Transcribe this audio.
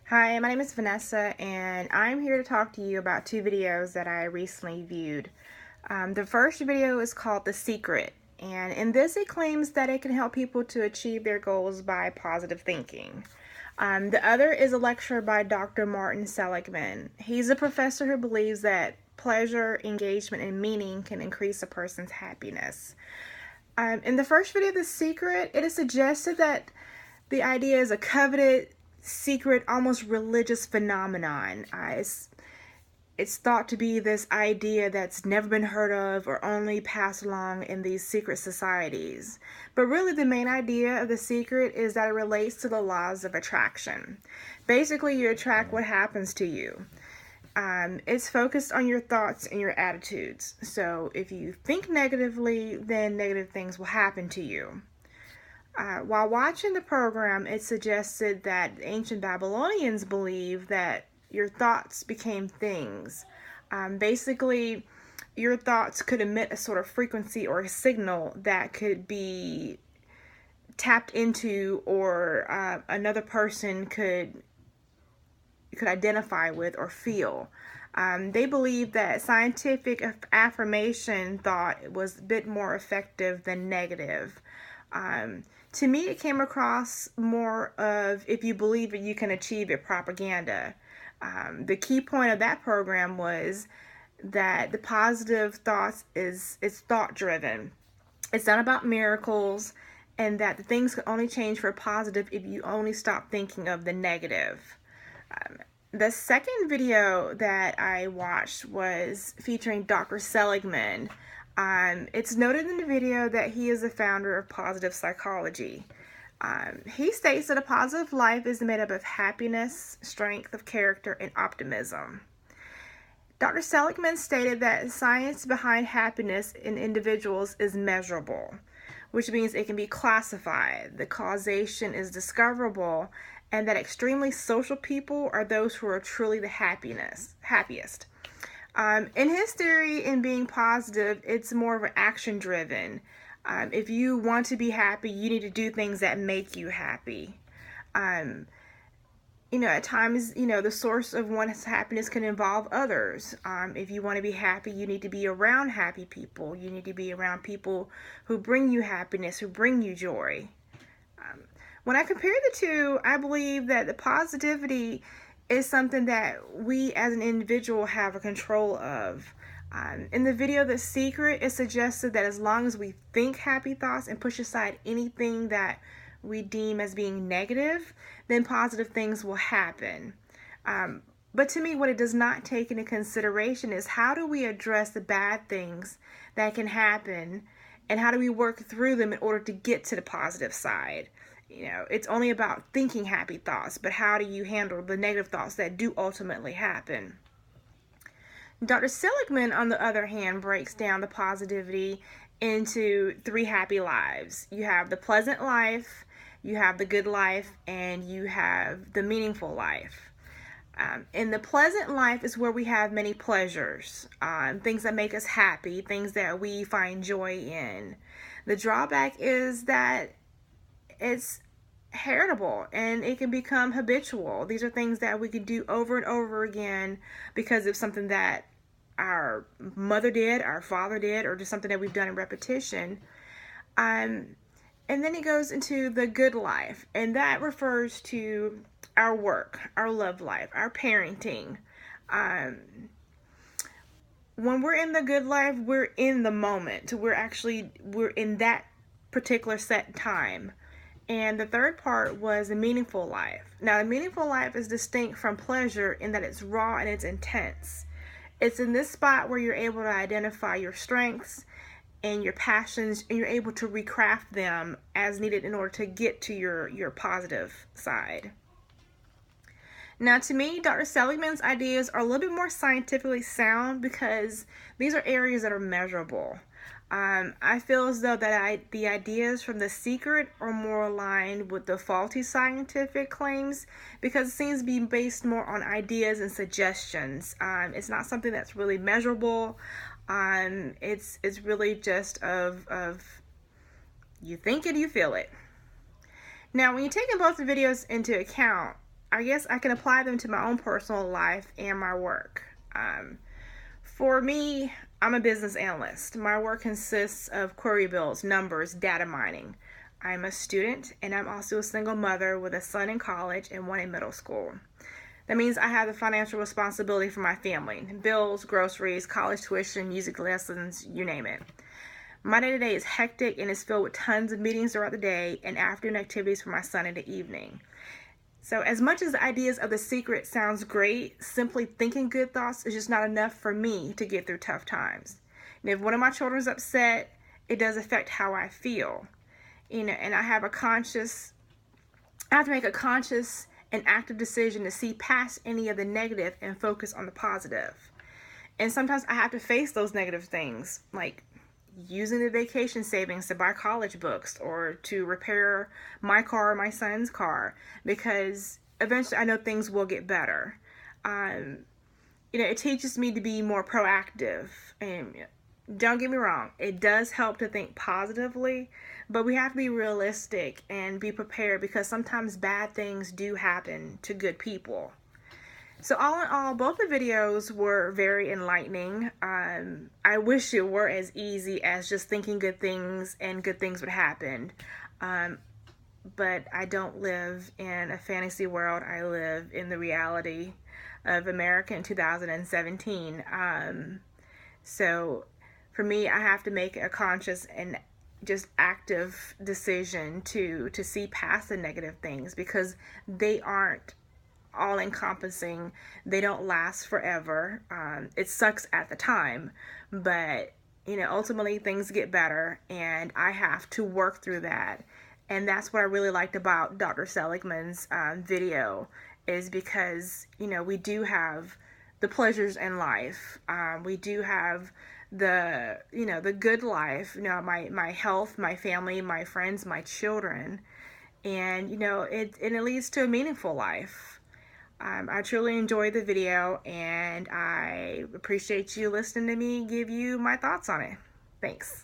Hi, my name is Vanessa, and I'm here to talk to you about two videos that I recently viewed. The first video is called The Secret, and in this it claims that it can help people to achieve their goals by positive thinking. The other is a lecture by Dr. Martin Seligman. He's a professor who believes that pleasure, engagement, and meaning can increase a person's happiness. In the first video, The Secret, it is suggested that the idea is a coveted, secret, almost religious phenomenon. It's thought to be this idea that's never been heard of or only passed along in these secret societies. But really, the main idea of The Secret is that it relates to the laws of attraction. Basically, you attract what happens to you. It's focused on your thoughts and your attitudes. So if you think negatively, then negative things will happen to you. While watching the program, it suggested that the ancient Babylonians believed that your thoughts became things. Basically, your thoughts could emit a sort of frequency or a signal that could be tapped into, or another person could identify with or feel. They believed that scientific affirmation thought was a bit more effective than negative. To me, it came across more of, if you believe it, you can achieve it, propaganda. The key point of that program was that the positive thoughts is thought driven. It's not about miracles, and that the things can only change for positive if you only stop thinking of the negative. The second video that I watched was featuring Dr. Seligman. It's noted in the video that he is the founder of positive psychology. He states that a positive life is made up of happiness, strength of character, and optimism. Dr. Seligman stated that science behind happiness in individuals is measurable, which means it can be classified. The causation is discoverable, and that extremely social people are those who are truly the happiest. In his theory, in being positive, it's more of an action driven. If you want to be happy, you need to do things that make you happy. At times, the source of one's happiness can involve others. If you want to be happy, you need to be around happy people. You need to be around people who bring you happiness, who bring you joy. When I compare the two, I believe that the positivity is something that we as an individual have a control of. In the video, The Secret, it suggested that as long as we think happy thoughts and push aside anything that we deem as being negative, then positive things will happen. But to me, what it does not take into consideration is how do we address the bad things that can happen, and how do we work through them in order to get to the positive side. It's only about thinking happy thoughts, but how do you handle the negative thoughts that do ultimately happen? Dr. Seligman, on the other hand, breaks down the positivity into three happy lives. You have the pleasant life, you have the good life, and you have the meaningful life. In the pleasant life is where we have many pleasures, things that make us happy, things that we find joy in. The drawback is that it's heritable and it can become habitual. These are things that we can do over and over again because of something that our mother did, our father did, or just something that we've done in repetition. And then it goes into the good life, and that refers to our work, our love life, our parenting. When we're in the good life, we're in the moment. We're in that particular set time. And the third part was a meaningful life. Now, a meaningful life is distinct from pleasure in that it's raw and it's intense. It's in this spot where you're able to identify your strengths and your passions, and you're able to recraft them as needed in order to get to your positive side. Now, to me, Dr. Seligman's ideas are a little bit more scientifically sound because these are areas that are measurable. I feel as though that the ideas from The Secret are more aligned with the faulty scientific claims because it seems to be based more on ideas and suggestions. It's not something that's really measurable. It's really just of you think it, you feel it. Now, when you take both the videos into account, I guess I can apply them to my own personal life and my work. For me, I'm a business analyst. My work consists of query builds, numbers, data mining. I'm a student, and I'm also a single mother with a son in college and one in middle school. That means I have the financial responsibility for my family: bills, groceries, college tuition, music lessons, you name it. My day-to-day is hectic and is filled with tons of meetings throughout the day and afternoon activities for my son in the evening. So as much as the ideas of The Secret sounds great, simply thinking good thoughts is just not enough for me to get through tough times. And if one of my children's upset, it does affect how I feel. And I have to make a conscious and active decision to see past any of the negative and focus on the positive. And sometimes I have to face those negative things, like using the vacation savings to buy college books or to repair my car or my son's car, because eventually I know things will get better. It teaches me to be more proactive. And don't get me wrong, it does help to think positively, but we have to be realistic and be prepared, because sometimes bad things do happen to good people. So all in all, both the videos were very enlightening. I wish it were as easy as just thinking good things and good things would happen. But I don't live in a fantasy world. I live in the reality of America in 2017. So for me, I have to make a conscious and just active decision to see past the negative things, because they aren't all encompassing. They don't last forever. It sucks at the time, but ultimately things get better, and I have to work through that. And that's what I really liked about Dr. Seligman's video, is because we do have the pleasures in life. We do have the good life. My health, my family, my friends, my children, and it leads to a meaningful life. I truly enjoyed the video, and I appreciate you listening to me give you my thoughts on it. Thanks.